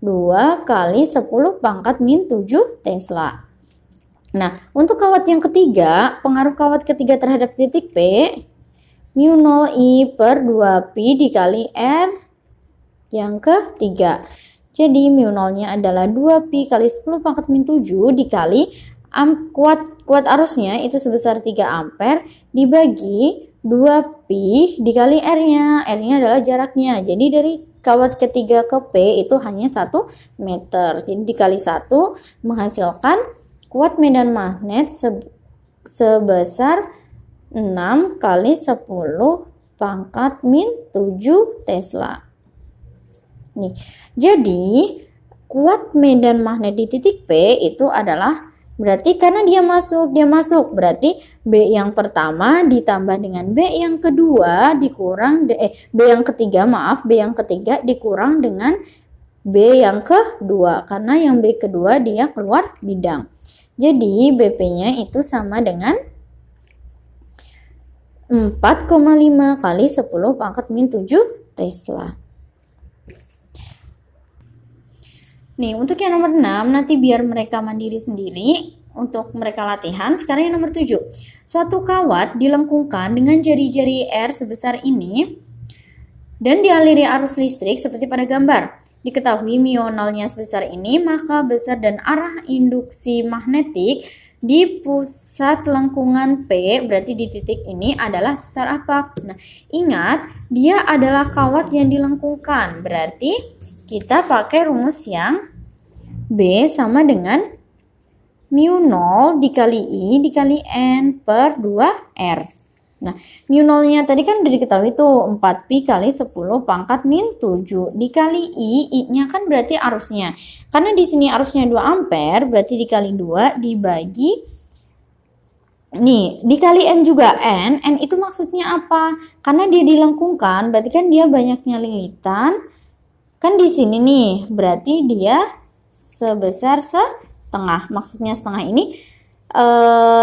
2 kali 10 pangkat min 7 Tesla. Nah, untuk kawat yang ketiga, pengaruh kawat ketiga terhadap titik P, mu 0 I per 2Pi dikali R yang ketiga. Jadi mu 0-nya adalah 2Pi kali 10 pangkat min 7 dikali kuat arusnya itu sebesar 3 ampere dibagi 2Pi dikali R-nya. R-nya adalah jaraknya. Jadi dari kawat ketiga ke P itu hanya 1 meter. Jadi dikali 1 menghasilkan kuat medan magnet sebesar 6 kali 10 pangkat min 7 Tesla. Nih, jadi kuat medan magnet di titik P itu adalah berarti karena dia masuk berarti B yang pertama ditambah dengan B yang kedua dikurang B yang ketiga dikurang dengan B yang kedua karena yang B kedua dia keluar bidang. Jadi BP-nya itu sama dengan 4,5 kali 10 pangkat min 7 Tesla. Nih, untuk yang nomor 6 nanti biar mereka mandiri sendiri untuk mereka latihan. Sekarang yang nomor 7. Suatu kawat dilengkungkan dengan jari-jari R sebesar ini dan dialiri arus listrik seperti pada gambar. Diketahui mu 0-nya sebesar ini, maka besar dan arah induksi magnetik di pusat lengkungan P, berarti di titik ini adalah sebesar apa? Nah, ingat, dia adalah kawat yang dilengkungkan. Berarti kita pakai rumus yang B sama dengan mu 0 dikali I dikali N per 2R. Nah, mu 0-nya tadi kan udah diketahui tuh 4Pi kali 10 pangkat min 7 dikali I-nya kan berarti arusnya. Karena di sini arusnya 2 ampere, berarti dikali 2 dibagi nih, dikali N juga. N itu maksudnya apa? Karena dia dilengkungkan, berarti kan dia banyaknya lilitan. Kan di sini nih, berarti dia sebesar setengah. Maksudnya setengah ini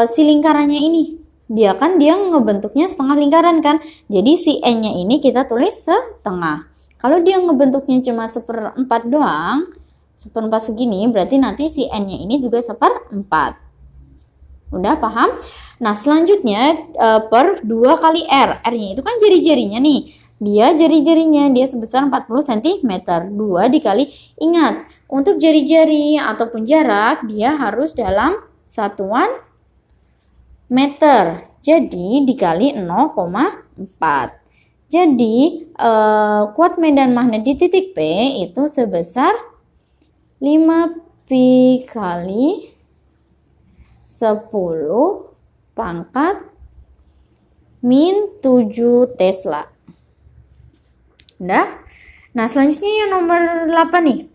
si lingkarannya ini. Dia ngebentuknya setengah lingkaran kan. Jadi si N-nya ini kita tulis setengah. Kalau dia ngebentuknya cuma 1/4 doang, 1/4 segini, berarti nanti si N-nya ini juga 1/4. Udah paham? Nah, selanjutnya per 2 kali R. R-nya itu kan jari-jarinya nih. Dia jari-jarinya dia sebesar 40 cm. 2 dikali, ingat, untuk jari-jari ataupun jarak dia harus dalam satuan meter. Jadi dikali 0,4. Jadi kuat medan magnet di titik P itu sebesar 5Pi kali 10 pangkat min 7 Tesla. Udah? Nah, selanjutnya yang nomor 8 nih.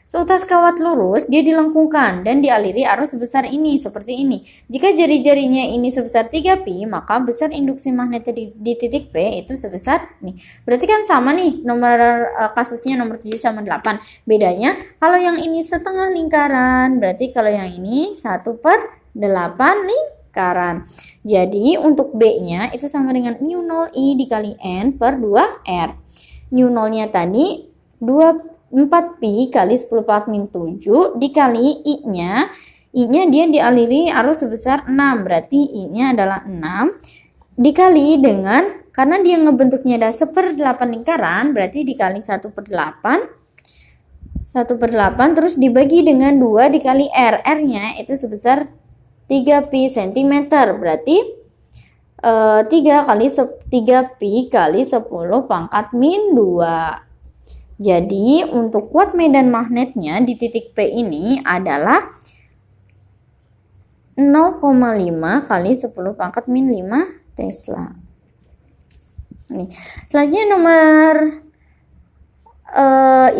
Seutas kawat lurus, dia dilengkungkan dan dialiri arus sebesar ini, seperti ini. Jika jari-jarinya ini sebesar 3Pi, maka besar induksi magnet di titik P itu sebesar nih. Berarti kan sama nih nomor kasusnya nomor 7 sama 8. Bedanya, kalau yang ini setengah lingkaran, berarti kalau yang ini 1/8 lingkaran. Jadi, untuk B-nya itu sama dengan mu 0I dikali N per 2R. Mu 0-nya tadi 4Pi kali 10 pangkat min 7 dikali I-nya dia dialiri arus sebesar 6, berarti I-nya adalah 6 dikali dengan, karena dia ngebentuknya ada 1/8 lingkaran, berarti dikali 1/8 terus dibagi dengan 2 dikali R. R-nya itu sebesar 3Pi cm, berarti 3Pi kali 10 pangkat min 2. Jadi untuk kuat medan magnetnya di titik P ini adalah 0,5 kali 10 pangkat min 5 Tesla. Nih, selanjutnya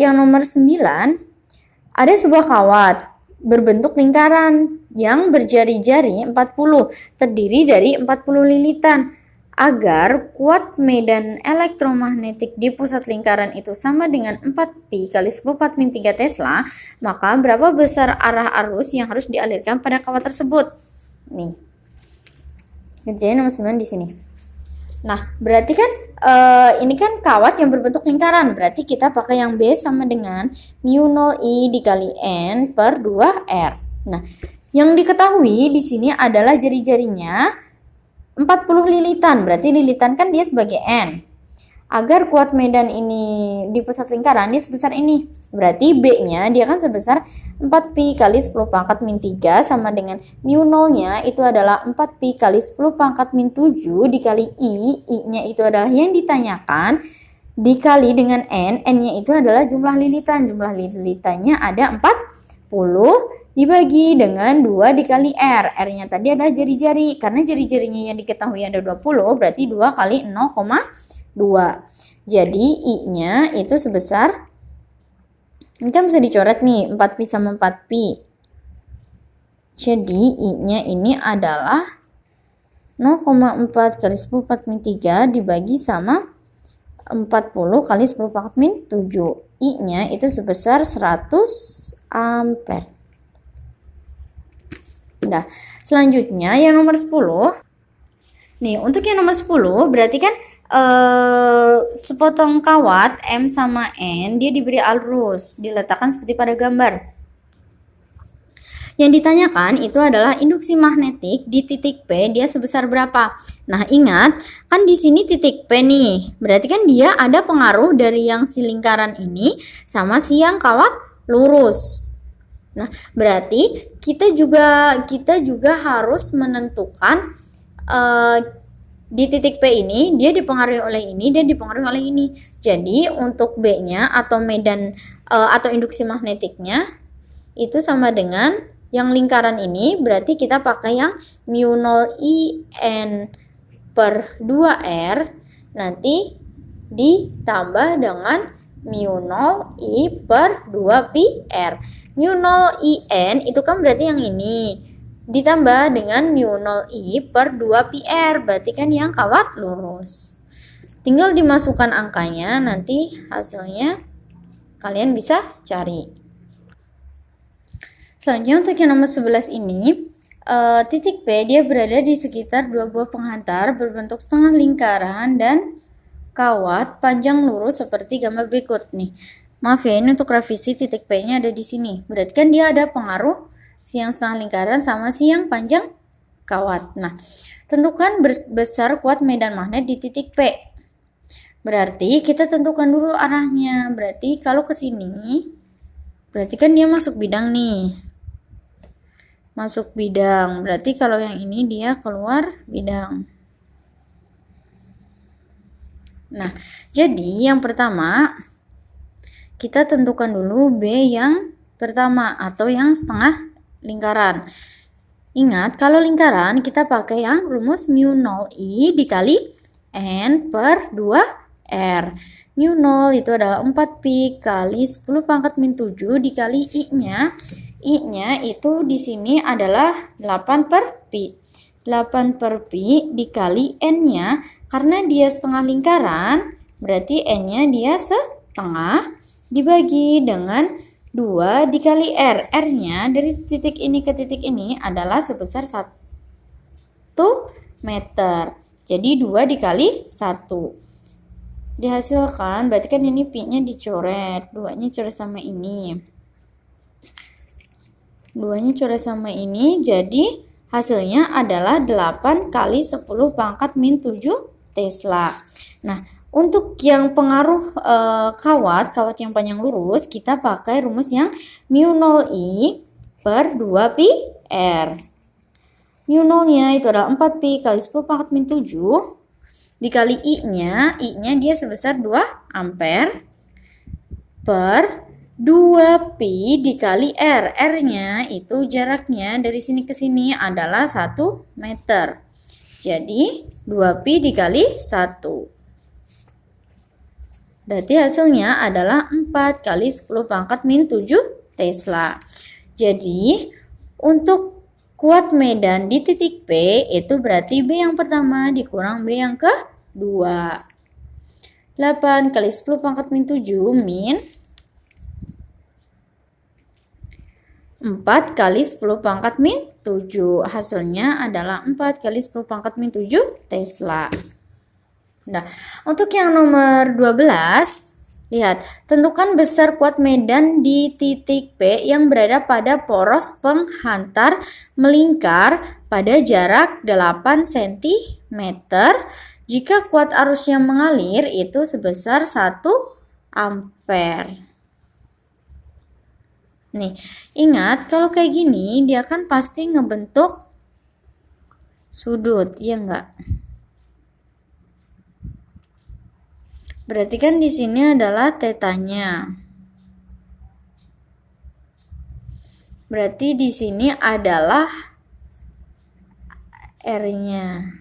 yang nomor 9, ada sebuah kawat berbentuk lingkaran yang berjari-jari 40, terdiri dari 40 lilitan. Agar kuat medan elektromagnetik di pusat lingkaran itu sama dengan 4Pi kali 10 pangkat min 3 Tesla, maka berapa besar arah arus yang harus dialirkan pada kawat tersebut? Nih, kerjain nomor 9 di sini. Nah, berarti kan ini kan kawat yang berbentuk lingkaran, berarti kita pakai yang B sama dengan mu 0 I dikali N per 2R. Nah, yang diketahui di sini adalah jari-jarinya 40 lilitan, berarti lilitan kan dia sebagai N. Agar kuat medan ini di pusat lingkaran dia sebesar ini. Berarti B-nya dia kan sebesar 4pi kali 10 pangkat min 3 sama dengan mu 0-nya itu adalah 4pi kali 10 pangkat min 7 dikali I. I-nya itu adalah yang ditanyakan dikali dengan N. N-nya itu adalah jumlah lilitan. Jumlah lilitannya ada 40 dibagi dengan 2 dikali R. R-nya tadi adalah jari-jari. Karena jari-jarinya yang diketahui ada 20, berarti 2 kali 0,2. Jadi I-nya itu sebesar, ini kan bisa dicoret nih, 4pi sama 4pi. Jadi I-nya ini adalah 0,4 kali 10 pangkat min 3 dibagi sama 40 kali 10 pangkat min 7. I-nya itu sebesar 100 ampere. Nah, selanjutnya yang nomor 10. Nih, untuk yang nomor 10 berarti kan sepotong kawat M sama N dia diberi alurus, diletakkan seperti pada gambar. Yang ditanyakan itu adalah induksi magnetik di titik P dia sebesar berapa. Nah, ingat kan di sini titik P nih. Berarti kan dia ada pengaruh dari yang si lingkaran ini sama si yang kawat lurus. Nah, berarti kita juga harus menentukan di titik P ini dia dipengaruhi oleh ini dan dipengaruhi oleh ini. Jadi untuk B-nya atau medan atau induksi magnetiknya itu sama dengan yang lingkaran ini, berarti kita pakai yang mu 0 IN per 2R nanti ditambah dengan mu 0 I per 2PR. Mu 0 IN itu kan berarti yang ini ditambah dengan mu 0 I per 2PR, berarti kan yang kawat lurus. Tinggal dimasukkan angkanya, nanti hasilnya kalian bisa cari. Selanjutnya untuk yang nomor 11 ini, titik P dia berada di sekitar dua buah penghantar berbentuk setengah lingkaran dan kawat panjang lurus seperti gambar berikut nih. Maaf ya, ini untuk revisi titik P-nya ada di sini. Berarti kan dia ada pengaruh si yang setengah lingkaran sama si yang panjang kawat. Nah, tentukan besar kuat medan magnet di titik P. Berarti kita tentukan dulu arahnya. Berarti kalau ke sini, berarti kan dia masuk bidang nih. Masuk bidang. Berarti kalau yang ini dia keluar bidang. Nah, jadi yang pertama kita tentukan dulu B yang pertama atau yang setengah lingkaran. Ingat kalau lingkaran kita pakai yang rumus mu 0 I dikali N per 2R. Mu 0 itu adalah 4pi kali 10 pangkat min 7 dikali I-nya. I-nya itu di sini adalah 8 per pi. 8 per pi dikali N-nya, karena dia setengah lingkaran, berarti N-nya dia setengah dibagi dengan 2 dikali R. R-nya dari titik ini ke titik ini adalah sebesar 1 meter. Jadi 2 dikali 1. Dihasilkan, berarti kan ini pi-nya dicoret. 2-nya coret sama ini. 2-nya coret sama ini, jadi hasilnya adalah 8 kali 10 pangkat min 7 Tesla. Nah, untuk yang pengaruh kawat yang panjang lurus, kita pakai rumus yang mu 0 I per 2 pi R. Mu 0-nya itu adalah 4pi kali 10 pangkat min 7 dikali I-nya dia sebesar 2 ampere per 2pi dikali R. R-nya itu jaraknya dari sini ke sini adalah 1 meter. Jadi 2pi dikali 1. Berarti hasilnya adalah 4 kali 10 pangkat min 7 Tesla. Jadi untuk kuat medan di titik P itu berarti B yang pertama dikurang B yang kedua. 8 kali 10 pangkat min 7 min 4 kali 10 pangkat min 7. Hasilnya adalah 4 kali 10 pangkat min 7 Tesla. Nah, untuk yang nomor 12, lihat, tentukan besar kuat medan di titik P yang berada pada poros penghantar melingkar pada jarak 8 cm jika kuat arus yang mengalir itu sebesar 1 ampere. Nih, ingat kalau kayak gini dia kan pasti ngebentuk sudut, ya enggak? Berarti kan di sini adalah tetanya. Berarti di sini adalah R-nya.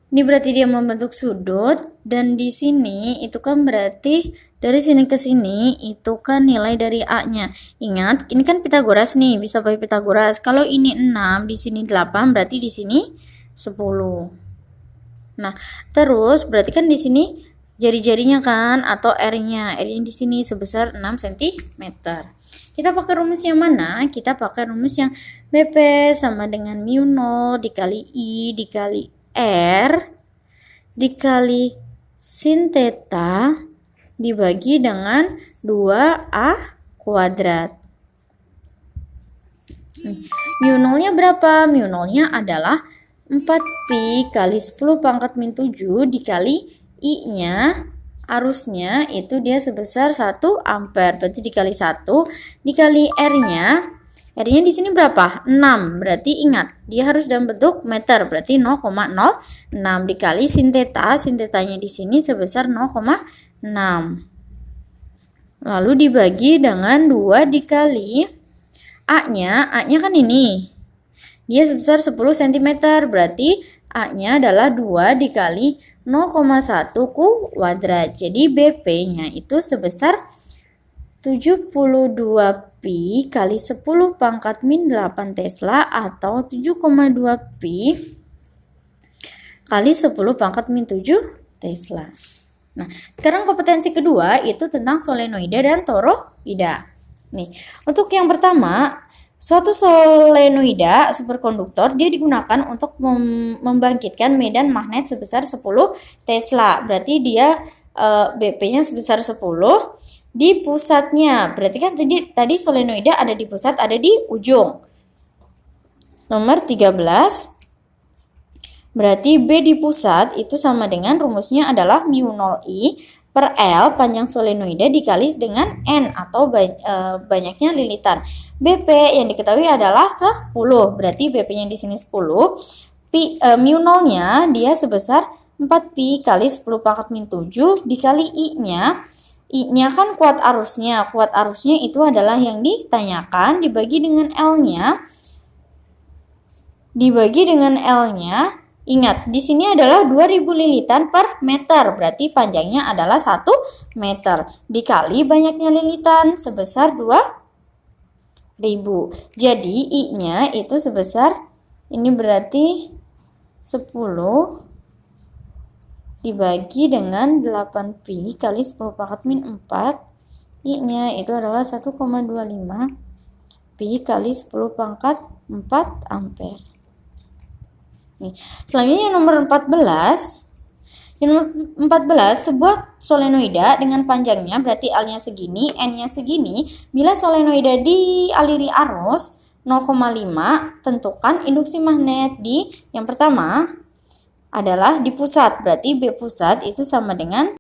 Ini berarti dia membentuk sudut, dan di sini itu kan berarti dari sini ke sini itu kan nilai dari A-nya. Ingat, ini kan Pitagoras nih, bisa pakai Pitagoras. Kalau ini 6, di sini 8, berarti di sini 10. Nah, terus berarti kan di sini jari-jarinya kan atau R-nya. R-nya di sini sebesar 6 cm. Kita pakai rumus yang mana? Kita pakai rumus yang BP sama dengan mu 0 dikali I dikali R dikali sin theta dibagi dengan 2A kuadrat. Mu 0-nya berapa? Mu 0-nya adalah 4pi kali 10 pangkat min 7 dikali I-nya, arusnya itu dia sebesar 1 ampere. Berarti dikali 1 dikali R-nya. R-nya di sini berapa? 6. Berarti ingat, dia harus dalam bentuk meter. Berarti 0,06 dikali sin theta. Sin tetanya di sini sebesar 0,6. Lalu dibagi dengan 2 dikali A-nya. A-nya kan ini. Dia sebesar 10 cm, berarti A-nya adalah 2 dikali 0,1 kuadrat. Jadi BP-nya itu sebesar 72pi kali 10 pangkat min 8 Tesla atau 7,2pi kali 10 pangkat min 7 Tesla. Nah, sekarang kompetensi kedua itu tentang solenoida dan toroida. Nih, untuk yang pertama, suatu solenoida superkonduktor dia digunakan untuk membangkitkan medan magnet sebesar 10 Tesla. Berarti dia BP-nya sebesar 10 di pusatnya. Berarti kan tadi solenoida ada di pusat, ada di ujung. Nomor 13. Berarti B di pusat itu sama dengan rumusnya adalah mu 0I per L panjang solenoida dikali dengan N atau banyaknya lilitan. BP yang diketahui adalah 10. Berarti BP-nya di sini 10. Mu 0-nya dia sebesar 4pi kali 10 pangkat min 7 dikali I-nya. I-nya kan kuat arusnya. Kuat arusnya itu adalah yang ditanyakan dibagi dengan L-nya. Dibagi dengan L-nya. Ingat, di sini adalah 2000 lilitan per meter, berarti panjangnya adalah 1 meter. Dikali banyaknya lilitan sebesar 2000. Jadi, I-nya itu sebesar, ini berarti 10 dibagi dengan 8pi kali 10 pangkat min 4. I-nya itu adalah 1,25 pi kali 10 pangkat 4 ampere. Nih, selanjutnya yang nomor 14. Yang nomor 14, sebuah solenoida dengan panjangnya berarti L-nya segini, N-nya segini. Bila solenoida dialiri arus 0,5, tentukan induksi magnet di yang pertama adalah di pusat. Berarti B pusat itu sama dengan